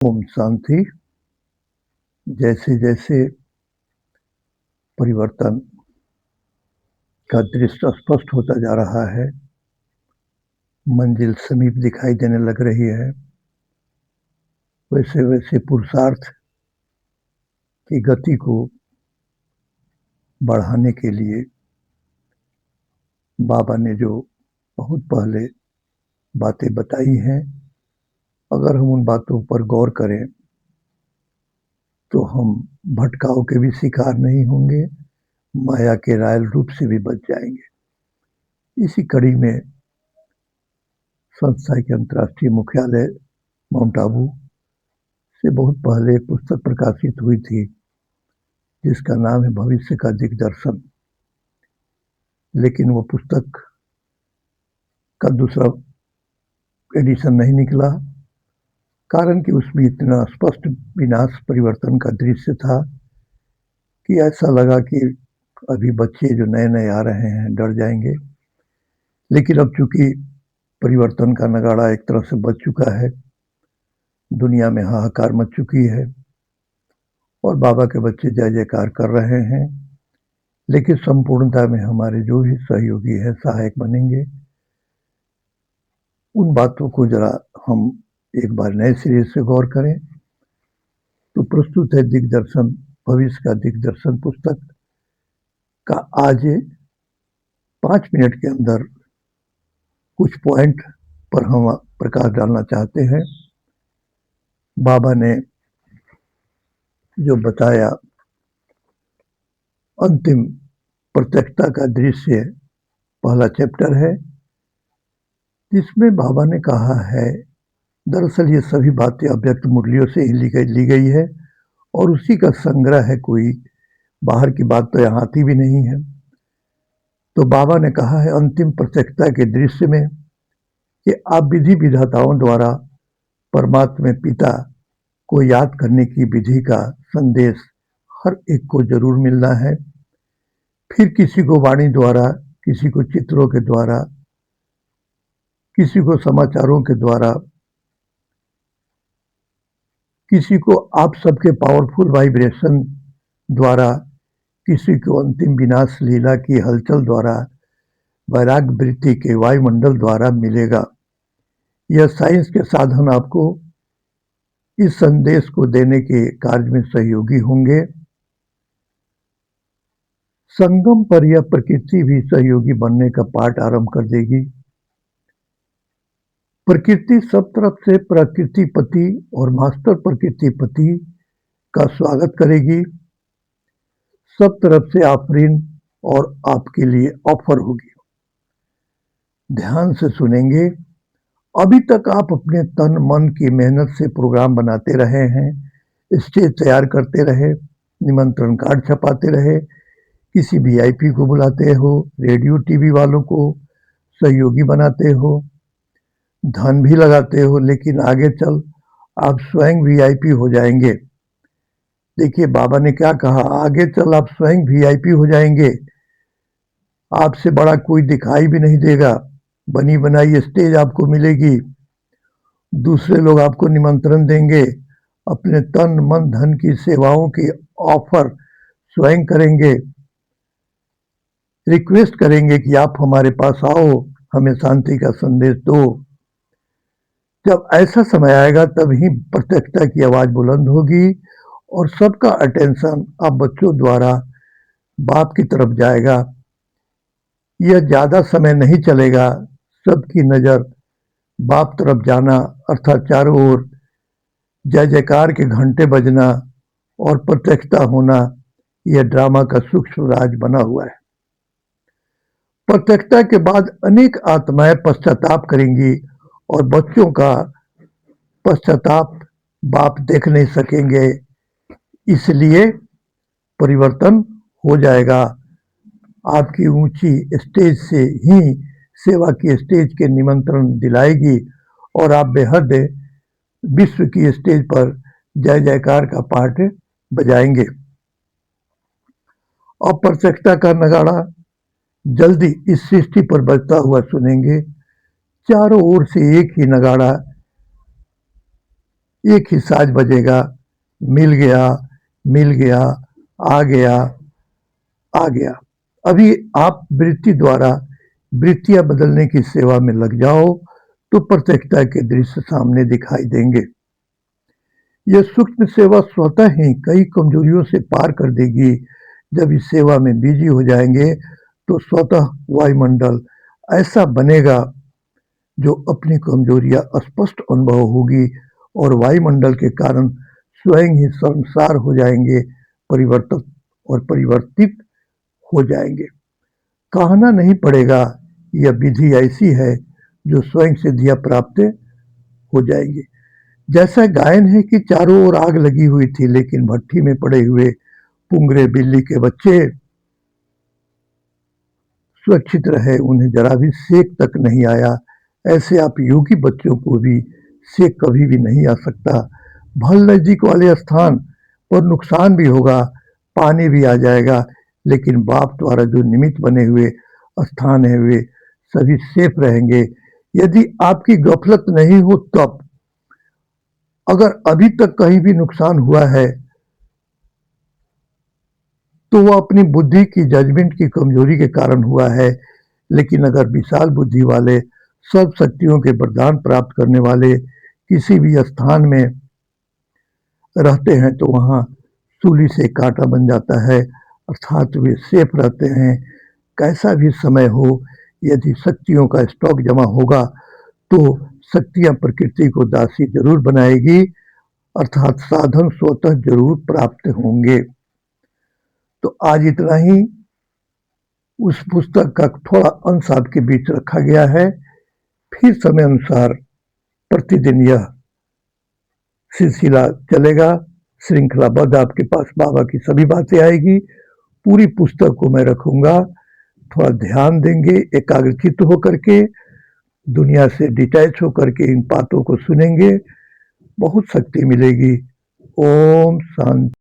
ओम शांति। जैसे जैसे परिवर्तन का दृश्य स्पष्ट होता जा रहा है, मंजिल समीप दिखाई देने लग रही है, वैसे वैसे पुरुषार्थ की गति को बढ़ाने के लिए बाबा ने जो बहुत पहले बातें बताई हैं, अगर हम उन बातों पर गौर करें तो हम भटकाव के भी शिकार नहीं होंगे, माया के रायल रूप से भी बच जाएंगे। इसी कड़ी में संस्था के अंतर्राष्ट्रीय मुख्यालय माउंट आबू से बहुत पहले एक पुस्तक प्रकाशित हुई थी जिसका नाम है भविष्य का दिग्दर्शन। लेकिन वो पुस्तक का दूसरा एडिशन नहीं निकला, कारण कि उसमें इतना स्पष्ट विनाश परिवर्तन का दृश्य था कि ऐसा लगा कि अभी बच्चे जो नए नए आ रहे हैं डर जाएंगे। लेकिन अब चूंकि परिवर्तन का नगाड़ा एक तरह से बज चुका है, दुनिया में हाहाकार मच चुकी है और बाबा के बच्चे जय जयकार कर रहे हैं, लेकिन संपूर्णता में हमारे जो भी सहयोगी हैं सहायक बनेंगे। उन बातों को जरा हम एक बार नए सिरे से गौर करें तो प्रस्तुत है दिग्दर्शन, भविष्य का दिग्दर्शन पुस्तक का आज 5 मिनट के अंदर कुछ पॉइंट पर हम प्रकाश डालना चाहते हैं। बाबा ने जो बताया अंतिम प्रत्यक्षता का दृश्य पहला चैप्टर है, जिसमें बाबा ने कहा है दरअसल ये सभी बातें अव्यक्त मुरलियों से ही ली गई है और उसी का संग्रह है, कोई बाहर की बात तो यहाँ आती भी नहीं है। तो बाबा ने कहा है अंतिम प्रत्यक्षता के दृश्य में कि आप विधि विधाताओं द्वारा परमात्मा पिता को याद करने की विधि का संदेश हर एक को जरूर मिलना है। फिर किसी को वाणी द्वारा, किसी को चित्रों के द्वारा, किसी को समाचारों के द्वारा, किसी को आप सबके पावरफुल वाइब्रेशन द्वारा, किसी को अंतिम विनाश लीला की हलचल द्वारा, वैराग्य वृत्ति के वायुमंडल द्वारा मिलेगा। यह साइंस के साधन आपको इस संदेश को देने के कार्य में सहयोगी होंगे। संगम पर यह प्रकृति भी सहयोगी बनने का पाठ आरंभ कर देगी। प्रकृति सब तरफ से प्रकृतिपति और मास्टर प्रकृतिपति का स्वागत करेगी। सब तरफ से आफरीन और आपके लिए ऑफर होगी। ध्यान से सुनेंगे। अभी तक आप अपने तन मन की मेहनत से प्रोग्राम बनाते रहे हैं, स्टेज तैयार करते रहे, निमंत्रण कार्ड छपाते रहे, किसी वीआईपी को बुलाते हो, रेडियो टीवी वालों को सहयोगी बनाते हो, धन भी लगाते हो, लेकिन आगे चल आप स्वयं वीआईपी हो जाएंगे। देखिए बाबा ने क्या कहा, आगे चल आप स्वयं वीआईपी हो जाएंगे, आपसे बड़ा कोई दिखाई भी नहीं देगा, बनी बनाई स्टेज आपको मिलेगी, दूसरे लोग आपको निमंत्रण देंगे, अपने तन मन धन की सेवाओं की ऑफर स्वयं करेंगे, रिक्वेस्ट करेंगे कि आप हमारे पास आओ, हमें शांति का संदेश दो। जब ऐसा समय आएगा तभी प्रत्यक्षता की आवाज बुलंद होगी और सबका अटेंशन अब बच्चों द्वारा बाप की तरफ जाएगा। यह ज्यादा समय नहीं चलेगा, सबकी नजर बाप तरफ जाना, अर्थात चारों ओर जय जयकार के घंटे बजना और प्रत्यक्षता होना, यह ड्रामा का सूक्ष्म राज बना हुआ है। प्रत्यक्षता के बाद अनेक आत्माएं पश्चाताप करेंगी और बच्चों का पश्चाताप बाप देख नहीं सकेंगे, इसलिए परिवर्तन हो जाएगा। आपकी ऊंची स्टेज से ही सेवा की स्टेज के निमंत्रण दिलाएगी और आप बेहद विश्व की स्टेज पर जय जयकार का पाठ बजाएंगे। अप्रत्यक्षता का नगाड़ा जल्दी इस सृष्टि पर बजता हुआ सुनेंगे। चारों ओर से एक ही नगाड़ा एक ही साज बजेगा, मिल गया, मिल गया, आ गया, आ गया। अभी आप वृत्ति द्वारा वृत्तियां बदलने की सेवा में लग जाओ तो प्रत्यक्षता के दृश्य सामने दिखाई देंगे। यह सूक्ष्म सेवा स्वतः ही कई कमजोरियों से पार कर देगी। जब इस सेवा में बिजी हो जाएंगे तो स्वतः वायुमंडल ऐसा बनेगा जो अपनी कमजोरियां स्पष्ट अनुभव होगी और वायुमंडल के कारण स्वयं ही संसार हो जाएंगे, परिवर्तित और परिवर्तित हो जाएंगे। कहना नहीं पड़ेगा, यह विधि ऐसी है जो स्वयं सिद्धियां प्राप्त हो जाएंगी। जैसा गायन है कि चारों ओर आग लगी हुई थी लेकिन भट्ठी में पड़े हुए पुंगरे बिल्ली के बच्चे सुरक्षित रहे, उन्हें जरा भी सेक तक नहीं आया। ऐसे आप योगी बच्चों को भी सेक कभी भी नहीं आ सकता। भल नजदीक वाले स्थान पर नुकसान भी होगा, पानी भी आ जाएगा, लेकिन बाप द्वारा जो निमित्त बने हुए स्थान है वे सभी सेफ रहेंगे। यदि आपकी गफलत नहीं हो तब, अगर अभी तक कहीं भी नुकसान हुआ है तो वह अपनी बुद्धि की जजमेंट की कमजोरी के कारण हुआ है। लेकिन अगर विशाल बुद्धि वाले सब शक्तियों के वरदान प्राप्त करने वाले किसी भी स्थान में रहते हैं तो वहाँ सूली से कांटा बन जाता है, अर्थात वे सेफ रहते हैं। कैसा भी समय हो, यदि शक्तियों का स्टॉक जमा होगा तो शक्तियां प्रकृति को दासी जरूर बनाएगी, अर्थात साधन स्वतः जरूर प्राप्त होंगे। तो आज इतना ही। उस पुस्तक का थोड़ा अंश आपके बीच रखा गया है। फिर समय अनुसार प्रतिदिन यह सिलसिला चलेगा, श्रृंखलाबद्ध आपके पास बाबा की सभी बातें आएगी। पूरी पुस्तक को मैं रखूंगा, थोड़ा ध्यान देंगे, एकाग्रचित्त होकर के दुनिया से डिटैच होकर के इन बातों को सुनेंगे, बहुत शक्ति मिलेगी। ओम शांति।